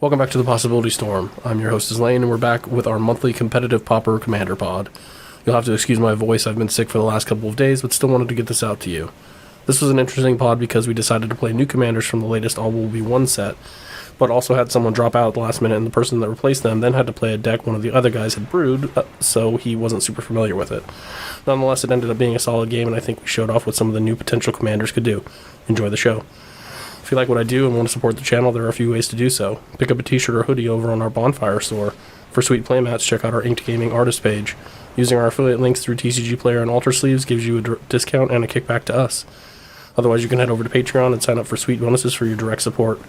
Welcome back to the Possibility Storm. I'm your host, Lane, and we're back with our monthly competitive Pauper Commander pod. You'll have to excuse my voice, I've been sick for the last couple of days, but still wanted to get this out to you. This was an interesting pod because we decided to play new commanders from the latest All Will Be One set, but also had someone drop out at the last minute, and the person that replaced them then had to play a deck one of the other guys had brewed, so he wasn't super familiar with it. Nonetheless, it ended up being a solid game, and I think we showed off what some of the new potential commanders could do. Enjoy the show. If you like what I do and want to support the channel, there are a few ways to do so. Pick up a t-shirt or hoodie over on our Bonfire store. For sweet playmats, check out our Inked Gaming artist page. Using our affiliate links through TCG Player and Alter Sleeves gives you a discount and a kickback to us. Otherwise, you can head over to Patreon and sign up for sweet bonuses for your direct support.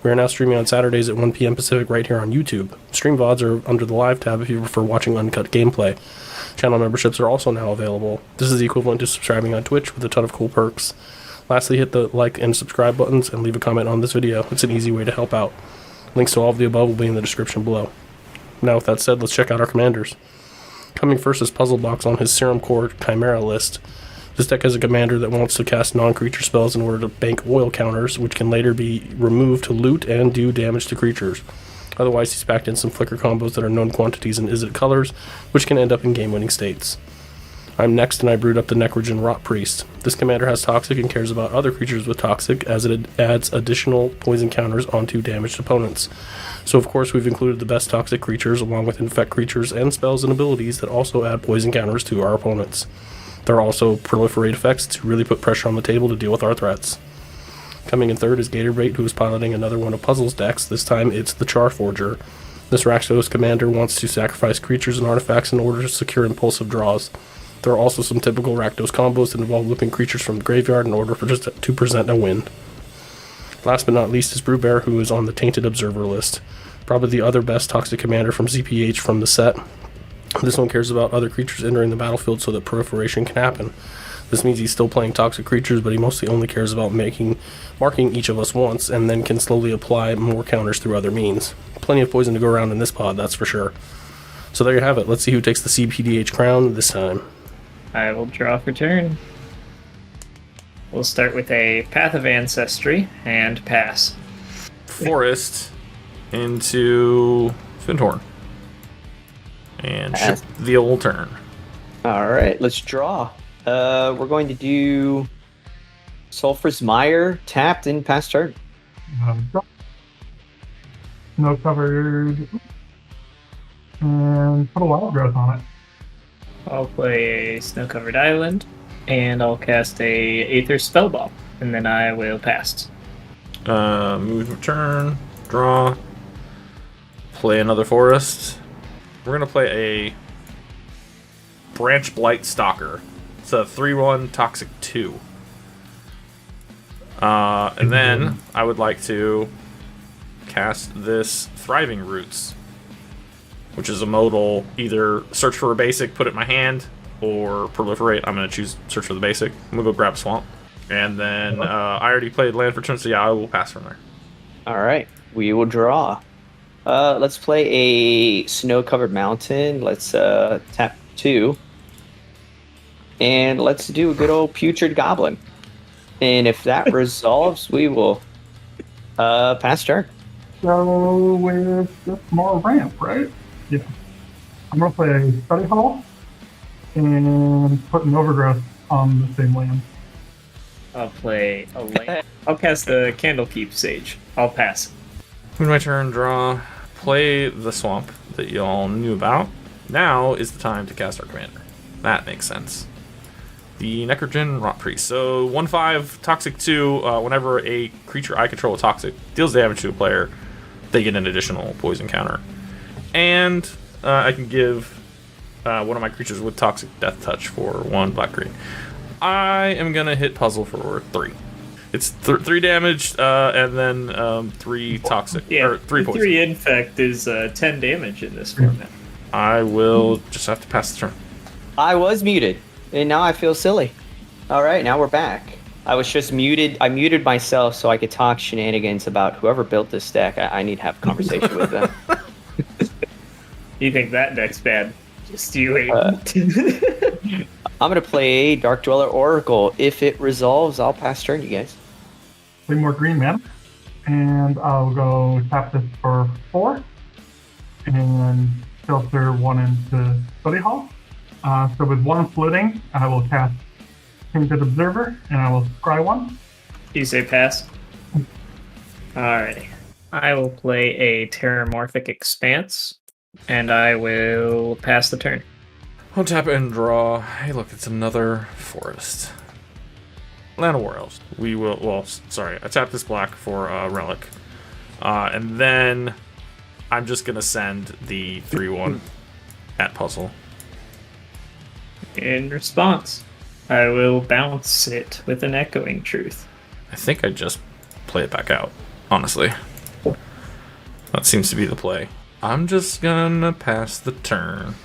We are now streaming on Saturdays at 1 p.m. Pacific right here on YouTube. Stream VODs are under the Live tab if you prefer watching uncut gameplay. Channel memberships are also now available. This is the equivalent to subscribing on Twitch with a ton of cool perks. Lastly, hit the like and subscribe buttons and leave a comment on this video. It's an easy way to help out. Links to all of the above will be in the description below. Now, with that said, let's check out our commanders. Coming first is Puzzlebox on his Serum Core Chimera list. This deck has a commander that wants to cast non-creature spells in order to bank oil counters, which can later be removed to loot and do damage to creatures. Otherwise, he's packed in some flicker combos that are known quantities in Izzet colors, which can end up in game-winning states. I'm next, and I brewed up the Necrogen Rot Priest. This commander has Toxic and cares about other creatures with Toxic, as it adds additional poison counters onto damaged opponents. So of course we've included the best Toxic creatures, along with Infect creatures and spells and abilities that also add poison counters to our opponents. There are also Proliferate effects to really put pressure on the table to deal with our threats. Coming in third is Gatorbait, who is piloting another one of Puzzle's decks. This time it's the Charforger. This Rakdos commander wants to sacrifice creatures and artifacts in order to secure impulsive draws. There are also some typical Rakdos combos that involve whipping creatures from the graveyard in order to present a win. Last but not least is Brew, who is on the Tainted Observer list. Probably the other best Toxic commander from cPDH from the set. This one cares about other creatures entering the battlefield so that proliferation can happen. This means he's still playing Toxic creatures, but he mostly only cares about marking each of us once, and then can slowly apply more counters through other means. Plenty of poison to go around in this pod, that's for sure. So there you have it. Let's see who takes the cPDH crown this time. I will draw for turn. We'll start with a Path of Ancestry and pass. Forest into Fyndhorn. And ship the old turn. Alright, let's draw. We're going to do Sulphurous Mire, tapped, and pass turn. Snow covered, and put a wild growth on it. I'll play a Snow-Covered Island, and I'll cast a Aether Spellball, and then I will pass. Move turn, draw, play another forest. We're going to play a Branch Blight Stalker. It's a 3/1 Toxic 2. And then I would like to cast this Thriving Roots, which is a modal, either search for a basic, put it in my hand, or proliferate. I'm going to choose search for the basic. I'm going to go grab Swamp. And then I already played land for turn, so yeah, I will pass from there. Alright, we will draw. Let's play a Snow-Covered Mountain. Let's tap 2. And let's do a good old Putrid Goblin. And if that resolves, we will pass turn. So with more ramp, right? Yeah. I'm going to play a Study Hall and put an Overgrowth on the same land. I'll play a land. I'll cast the Candlekeep Sage. I'll pass. Move my turn, draw, play the Swamp that you all knew about. Now is the time to cast our commander. That makes sense. The Necrogen Rot Priest. So 1/5 Toxic 2. Whenever a creature I control with Toxic deals damage to a player, they get an additional poison counter. And I can give one of my creatures with Toxic Death Touch for 1 black-green. I am going to hit Puzzle for 3. It's 3 damage, and then 3 Toxic, or 3 poison. 3 Infect is 10 damage in this format. I will just have to pass the turn. I was muted, and now I feel silly. Alright, now we're back. I was just muted. I muted myself so I could talk shenanigans about whoever built this deck. I need to have a conversation with them. You think that deck's bad? Just you wait. I'm going to play Dark Dweller Oracle. If it resolves, I'll pass turn, you guys. Play more green mana. And I'll go tap this for 4 and filter 1 into Study Hall. So with 1 floating, I will cast Painted Observer and I will scry 1. You say pass? Alrighty. I will play a Terramorphic Expanse, and I will pass the turn. I'll tap and draw. Hey, look, it's another forest. Land of War Elves. We will. Well, sorry, I tapped this black for a relic, and then I'm just gonna send the 3/1 at puzzle. In response, I will bounce it with an Echoing Truth. I think I just play it back out. Honestly, that seems to be the play. I'm just gonna pass the turn.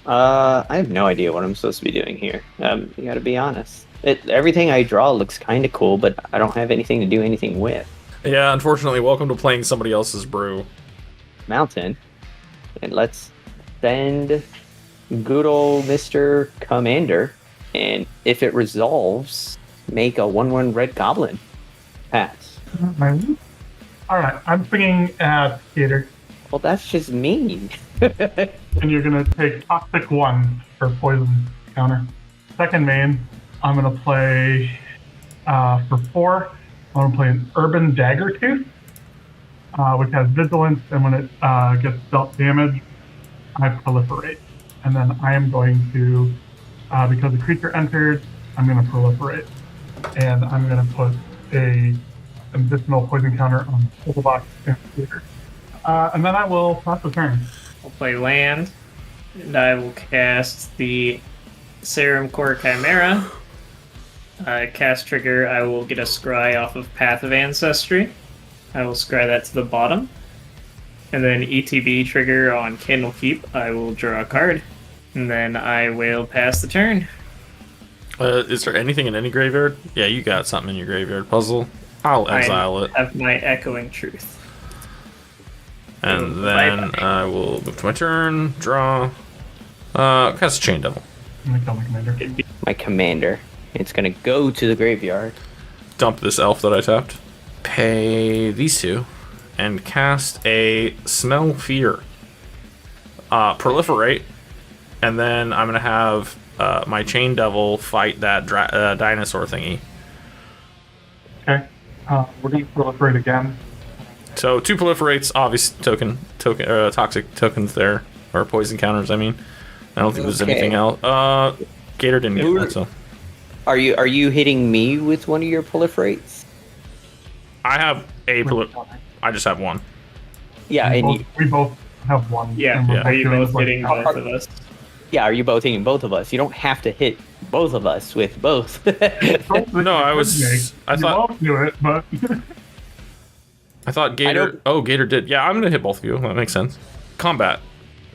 I have no idea what I'm supposed to be doing here. You gotta be honest. Everything I draw looks kind of cool, but I don't have anything to do anything with. Yeah, unfortunately, welcome to playing somebody else's brew. Mountain. And let's send good old Mr. Commander. And if it resolves, make a 1/1 red goblin. Pass. Alright, I'm swinging at Gator. Well, that's just mean. And you're gonna take Toxic 1 for poison counter. Second main, I'm gonna play for 4. I'm gonna play an Urban Daggertooth, which has Vigilance, and when it gets dealt damage, I proliferate. And then I am going to, because the creature entered, I'm gonna proliferate, and I'm gonna put a additional poison counter on Puzzlebox and Gator. And then I will pass the turn. I'll play land, and I will cast the Serum Core Chimera. Cast trigger, I will get a scry off of Path of Ancestry. I will scry that to the bottom. And then ETB trigger on Candlekeep, I will draw a card. And then I will pass the turn. Is there anything in any graveyard? Yeah, you got something in your graveyard. Puzzle. I'll exile it. I have my Echoing Truth. And then I will move to my turn, draw, cast Chain Devil. I'm gonna kill my commander. My commander. It's gonna go to the graveyard. Dump this elf that I tapped. Pay these 2. And cast a Smell Fear. Proliferate. And then I'm going to have my Chain Devil fight that dinosaur thingy. Okay. We're gonna proliferate again. So 2 proliferates, obvious toxic tokens there, or poison counters. I mean, I don't think there's anything else. Gator didn't get that, so Are you hitting me with one of your proliferates? I have a I just have 1. Yeah, and We both have 1. Yeah, and we're are you doing both like hitting counter. both of us? yeah, are you both hitting both of us? You don't have to hit both of us with both. No, I thought both do it, but Gator. Oh, Gator did. Yeah, I'm gonna hit both of you. That makes sense. Combat.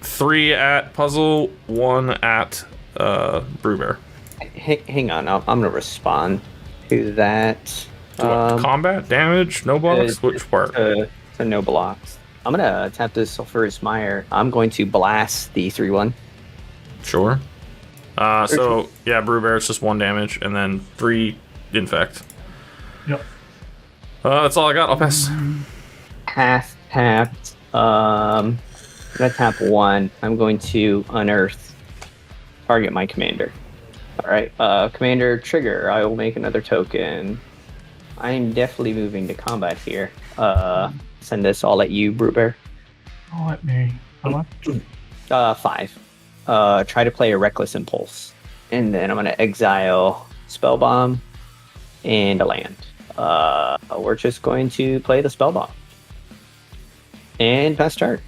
3 at puzzle, 1 at Brewbear. Hang on, I'm gonna respond to that. Combat damage, no blocks. Which part? So no blocks. I'm gonna tap this Sulphurous Mire. I'm going to blast the 3/1. Sure. So yeah, Brewbear, it's just 1 damage, and then 3 infect. yep. That's all I got. I'll pass. Half tapped. I'm gonna tap 1. I'm going to unearth. Target my commander. All right, commander trigger. I will make another token. I'm definitely moving to combat here. Send this all at you, Brewbear. Oh, let me. How much? 5. Try to play a Reckless Impulse. And then I'm going to exile Spellbomb and a land. We're just going to play the Spellbomb. And pass turn.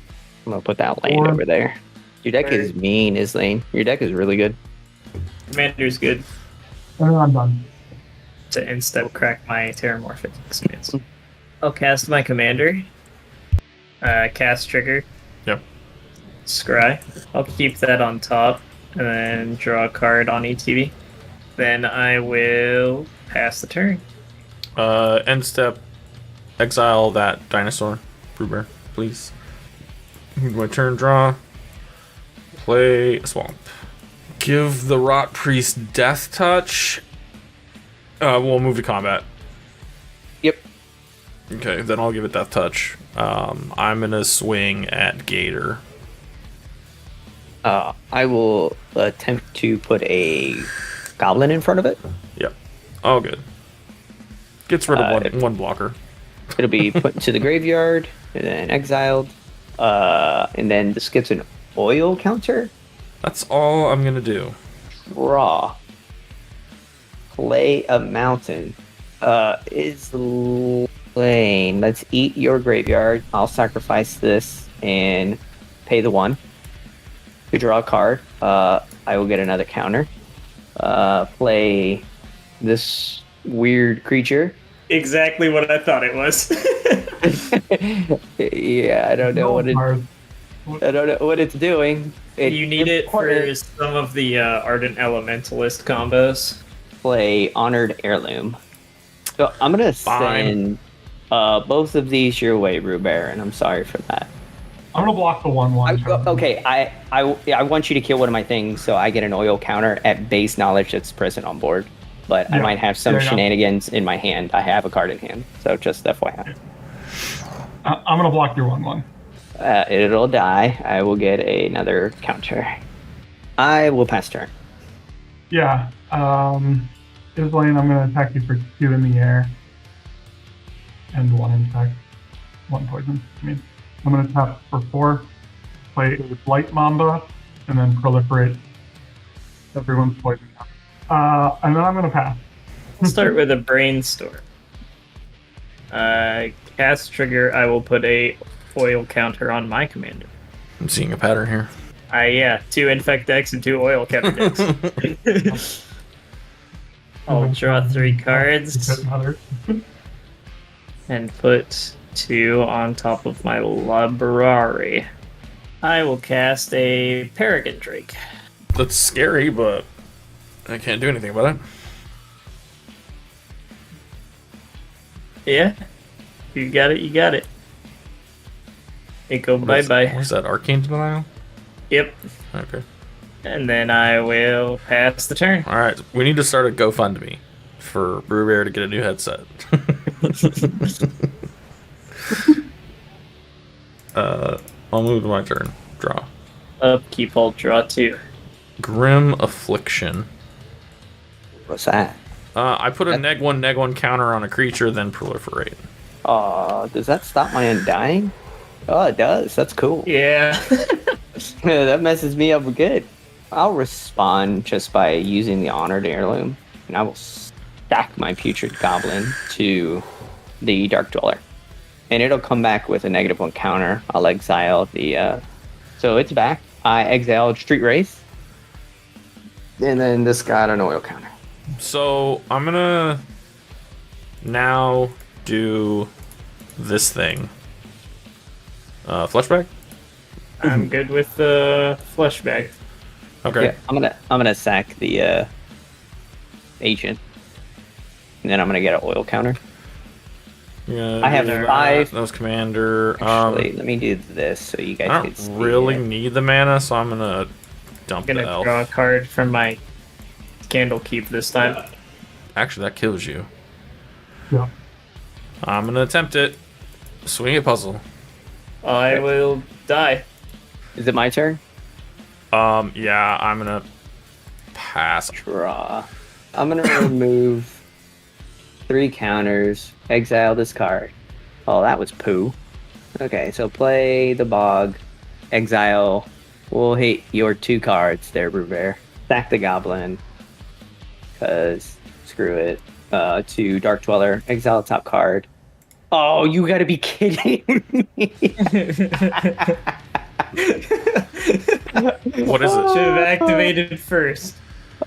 I'm going to put that land over there. Your deck is mean, Islane. Your deck is really good. Commander's good. And I'm done. To instep crack my Terramorphic Expanse. I'll cast my commander. Cast trigger. Yep. Scry. I'll keep that on top and then draw a card on ETB. Then I will pass the turn. End step. Exile that dinosaur, Brewbear, please. My turn, draw. Play a swamp. Give the Rot Priest Death Touch. We'll move to combat. Yep. Okay, then I'll give it Death Touch. I'm gonna swing at Gator. I will attempt to put a goblin in front of it. Yep. Oh, good. Gets rid of one blocker. It'll be put into the graveyard and then exiled. And then this gets an oil counter. That's all I'm gonna do. Draw. Play a mountain. Is lane. Let's eat your graveyard. I'll sacrifice this and pay the 1 to draw a card. I will get another counter. Play this weird creature. Exactly what I thought it was. Yeah, I don't know what it's doing. You need it for some of the Ardent Elementalist combos. Play Honored Heirloom. So I'm gonna send both of these your way, Brew Baron. I'm sorry for that. I'm gonna block the 1/1. Okay, I want you to kill one of my things so I get an oil counter at base knowledge that's present on board. But I might have some shenanigans in my hand. I have a card in hand, so just FYI. I'm gonna block your 1/1. It'll die. I will get another counter. I will pass turn. Yeah. Islane, I'm gonna attack you for 2 in the air. And 1 impact. 1 poison. I'm gonna tap for 4. Play a Blight Mamba, and then proliferate everyone's poison. And then I'm gonna pass. I'll start with a brainstorm. Cast trigger, I will put a oil counter on my commander. I'm seeing a pattern here. Yeah, 2 infect decks and 2 oil counter decks. I'll draw 3 cards and put 2 on top of my library. I will cast a Peregrine Drake. That's scary, but I can't do anything about it. Yeah, you got it. You got it. It go bye bye. What is that? Arcane Denial? Yep. Okay. And then I will pass the turn. All right. We need to start a GoFundMe for Brew Bear to get a new headset. I'll move to my turn. Draw. Upkeep, I'll draw 2. Grim Affliction. What's that? I put a neg 1 counter on a creature, then proliferate. Does that stop my undying? Oh, it does. That's cool. Yeah. That messes me up good. I'll respond just by using the Honored Heirloom, and I will stack my Putrid Goblin to the Dark Dweller. And it'll come back with a -1 counter. I'll exile the... So it's back. I exiled Street Wraith. And then this got an oil counter. So I'm gonna now do this thing. Fleshback? I'm good with the fleshback. Okay. Yeah, I'm gonna sack the agent. And then I'm gonna get an oil counter. Yeah, I have 5. That was commander. Actually, let me do this so you guys I can see don't really it. need the mana, so I'm gonna dump I'm the gonna elf. draw a card from my Candlekeep this time. Actually, that kills you. Yeah. I'm gonna attempt it. Swing a puzzle. I will die. Is it my turn? Yeah, I'm gonna pass. Draw. I'm gonna remove 3 counters. Exile this card. Oh, that was poo. Okay, so play the Bog. Exile. We'll hit your 2 cards there, Brew Bear. Sack the Goblin. Because screw it. To Dark Dweller. Exile the top card. Oh, you gotta be kidding me. What is it? Should have activated first.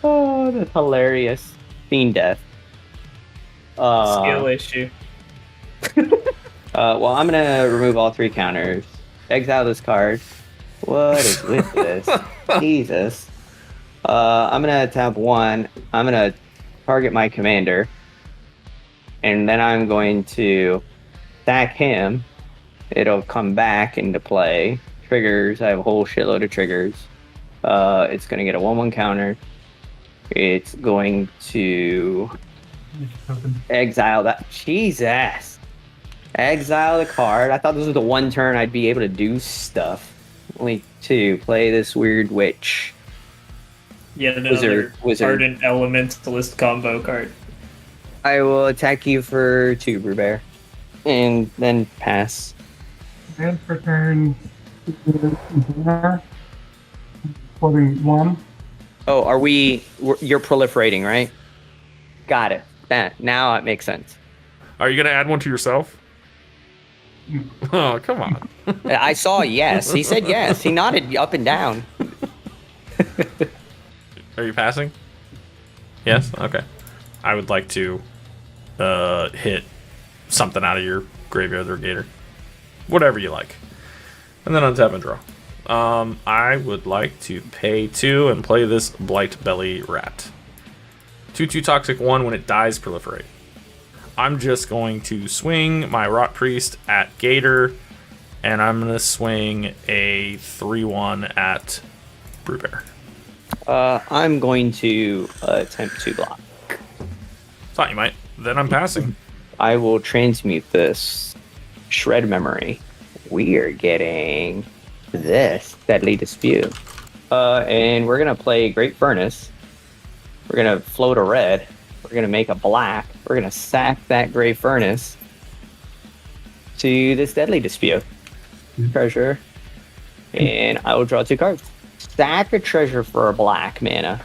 Oh, that's hilarious. Fiend Death. Skill issue. Well, I'm gonna remove all 3 counters. Exile this card. What is with this? Jesus. I'm gonna tap 1. I'm gonna target my commander. And then I'm going to stack him. It'll come back into play. Triggers. I have a whole shitload of triggers. It's gonna get a 1/1 counter. It's going to exile that. Jesus. Exile the card. I thought this was the one turn I'd be able to do stuff. Only 2. Play this weird witch. Yet another Wizard. Ardent Elementalist combo card. I will attack you for 2, Brewbear. And then pass. And for turn. Floating 1. Oh, you're proliferating, right? Got it. Now it makes sense. Are you gonna add one to yourself? Oh, come on. I saw yes. He said yes. He nodded up and down. Are you passing? Yes? Okay. I would like to hit something out of your graveyard or gator. Whatever you like. And then untap and draw. I would like to pay 2 and play this Blight Belly Rat. 2/2 toxic 1. When it dies, proliferate. I'm just going to swing my Rot Priest at Gator, and I'm going to swing a 3/1 at Brewbear. I'm going to attempt to block. Thought you might. Then I'm passing. I will transmute this. Shred memory. We are getting this Deadly Dispute. And we're going to play Great Furnace. We're going to float a red. We're going to make a black. We're going to sack that Great Furnace to this Deadly Dispute. Treasure. And I will draw 2 cards. Sack a treasure for a black mana.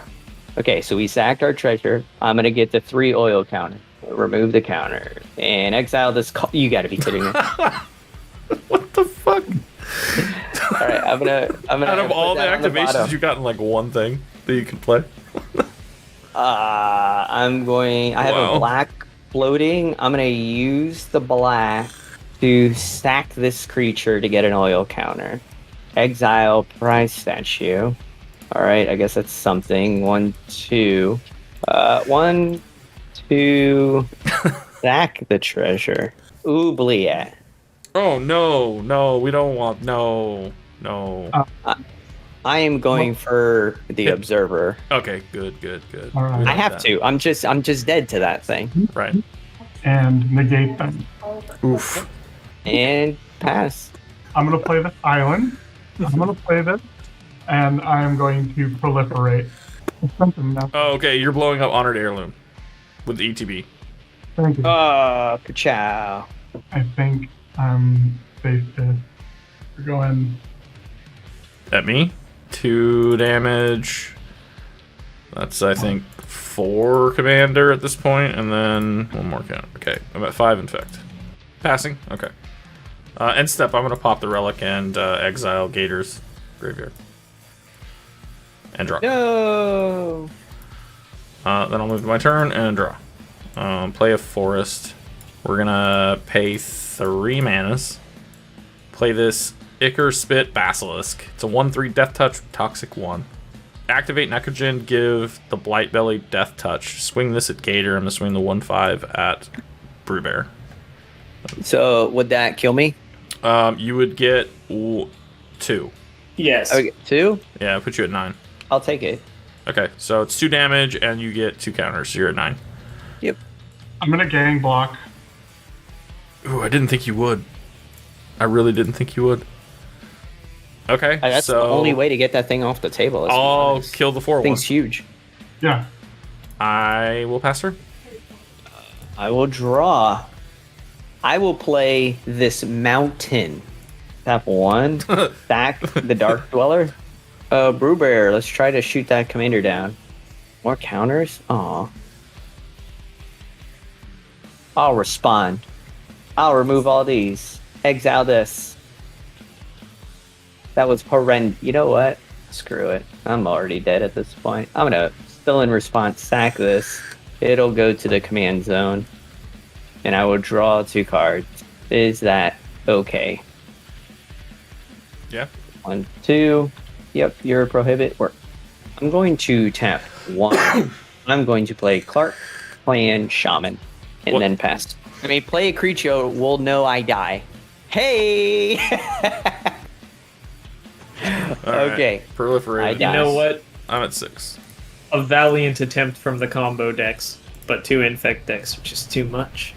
Okay, so we sacked our treasure. I'm going to get the 3 oil counter. Remove the counter. And exile this... You got to be kidding me. What the fuck? All right, I'm gonna. Out of put all the that on the activations, bottom. you got like one thing that you can play. I'm going. I have Wow. a black floating. I'm gonna use the black to sack this creature to get an oil counter. Exile prize statue. All right, I guess that's something. 1, 2. 1, 2. Sack the treasure. Oubliette. Oh no, we don't want no. I am going for the observer. Okay, good. All right. We I like have that. to. I'm just dead to that thing. Right. And negate them. Oof. And pass. I'm going to play this island. I'm going to play this. And I'm going to proliferate. It's something now. Oh, okay. You're blowing up Honored Heirloom with the ETB. Thank you. Ka-chow. I think I'm safe to go in. At me. 2 damage. That's I think 4 commander at this point, and then 1 more count. Okay, I'm at 5 infect. Passing. Okay. End step. I'm gonna pop the relic and exile Gator's graveyard. And draw. No. Then I'll move to my turn and draw. Play a forest. We're gonna pay 3 manas. Play this Ichor Spit Basilisk. It's a 1/3 Death Touch, Toxic 1. Activate Necrogen, give the Blight Belly Death Touch. Swing this at Gator. I'm gonna swing the 1/5 at Brewbear. So would that kill me? You would get 2. Yes. Okay, 2. Yeah, put you at 9. I'll take it. Okay, so it's 2 damage and you get 2 counters, so you're at 9. Yep. I'm going to gang block. Ooh, I didn't think you would. I really didn't think you would. Okay, That's so the only way to get that thing off the table. let's be I'll honest. kill the 4/1. Thing's huge. Yeah. I will pass her. I will draw. I will play this mountain. Tap 1. Back the Dark Dweller. Brewbear, let's try to shoot that commander down. More counters? Aw. I'll respond. I'll remove all these. Exile this. That was horrendous. You know what? Screw it. I'm already dead at this point. I'm gonna, still in response, sack this. It'll go to the command zone. And I will draw 2 cards. Is that okay? Yeah. 1, 2. Yep, you're a prohibit. I'm going to tap 1. I'm going to play Clark, Clan, Shaman, and What? then pass. I mean, play a creature, we'll know I die. Hey! All right. Okay. Proliferate. I You died. know what? I'm at 6. A valiant attempt from the combo decks, but 2 infect decks, which is too much.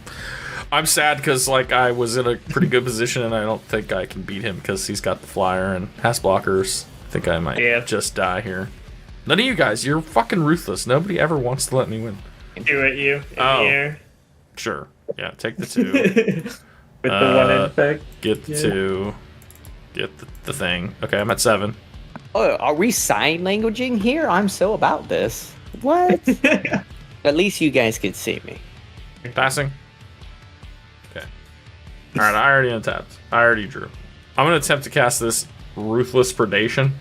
I'm sad because like I was in a pretty good position and I don't think I can beat him because he's got the flyer and has blockers. I think I might just die here. None of you guys, you're fucking ruthless. Nobody ever wants to let me win. Do it, you. In the air. Sure. Yeah, take the 2. With the 1 infect. Get the 2. Get the thing. Okay, I'm at 7. Oh, are we sign languaging here? I'm so about this. What? At least you guys could see me. Passing. Okay. Alright, I already untapped. I already drew. I'm going to attempt to cast this Ruthless Predation.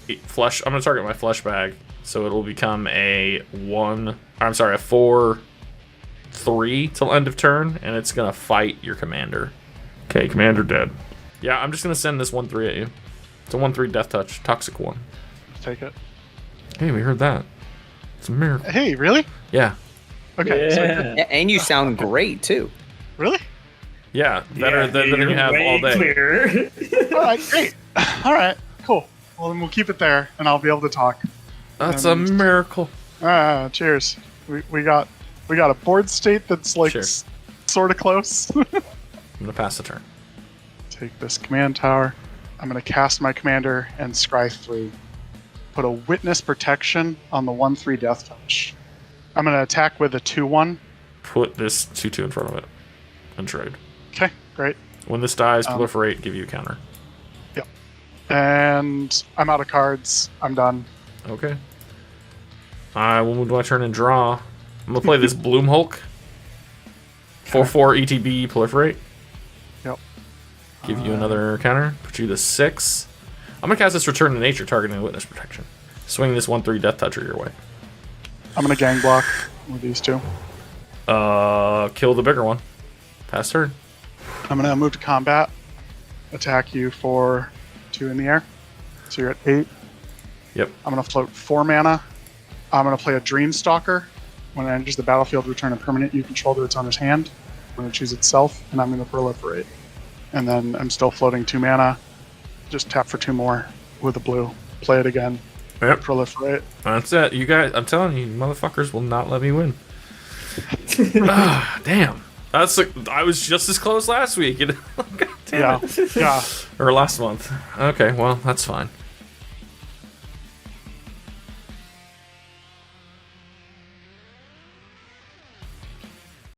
I'm going to target my flesh bag, so it'll become a 4-3 till end of turn, and it's going to fight your commander. Okay, commander dead. Yeah, I'm just going to send this 1-3 at you. It's a 1-3 death touch, toxic 1. Take it. Hey, we heard that. It's a miracle. Hey, really? Yeah. Okay. So And you sound great too. really? Yeah, better than you have all day. Clearer. All right, great. All right, cool. Well, then we'll keep it there, and I'll be able to talk. That's a miracle. Cheers. We got a board state that's like Sure. sort of close. I'm going to pass the turn. Take this command tower. I'm going to cast my commander and scry 3. Put a witness protection on the 1-3 death touch. I'm going to attack with a 2-1. Put this 2-2 in front of it and trade. Okay, great. When this dies, proliferate, give you a counter. Yep. And I'm out of cards. I'm done. Okay. I will move to my turn and draw. I'm going to play this Bloom Hulk. 4/4 ETB, proliferate. Yep. Give you another counter. Put you to 6. I'm going to cast this Return to Nature, targeting witness protection. Swing this 1/3 Death Toucher your way. I'm going to gang block with these 2. Kill the bigger one. Pass turn. I'm going to move to combat. Attack you for 2 in the air. So you're at 8. Yep. I'm going to float 4 mana. I'm going to play a Dreamstalker. When it enters the battlefield, return a permanent you control to its owner's hand. I'm going to choose itself, and I'm going to proliferate. And then I'm still floating 2 mana. Just tap for 2 more with a blue. Play it again. Yep. Proliferate. That's it. You guys, I'm telling you, motherfuckers will not let me win. Damn. That's like, I was just as close last week. You know? God damn it. Yeah. Or last month. Okay, well, that's fine.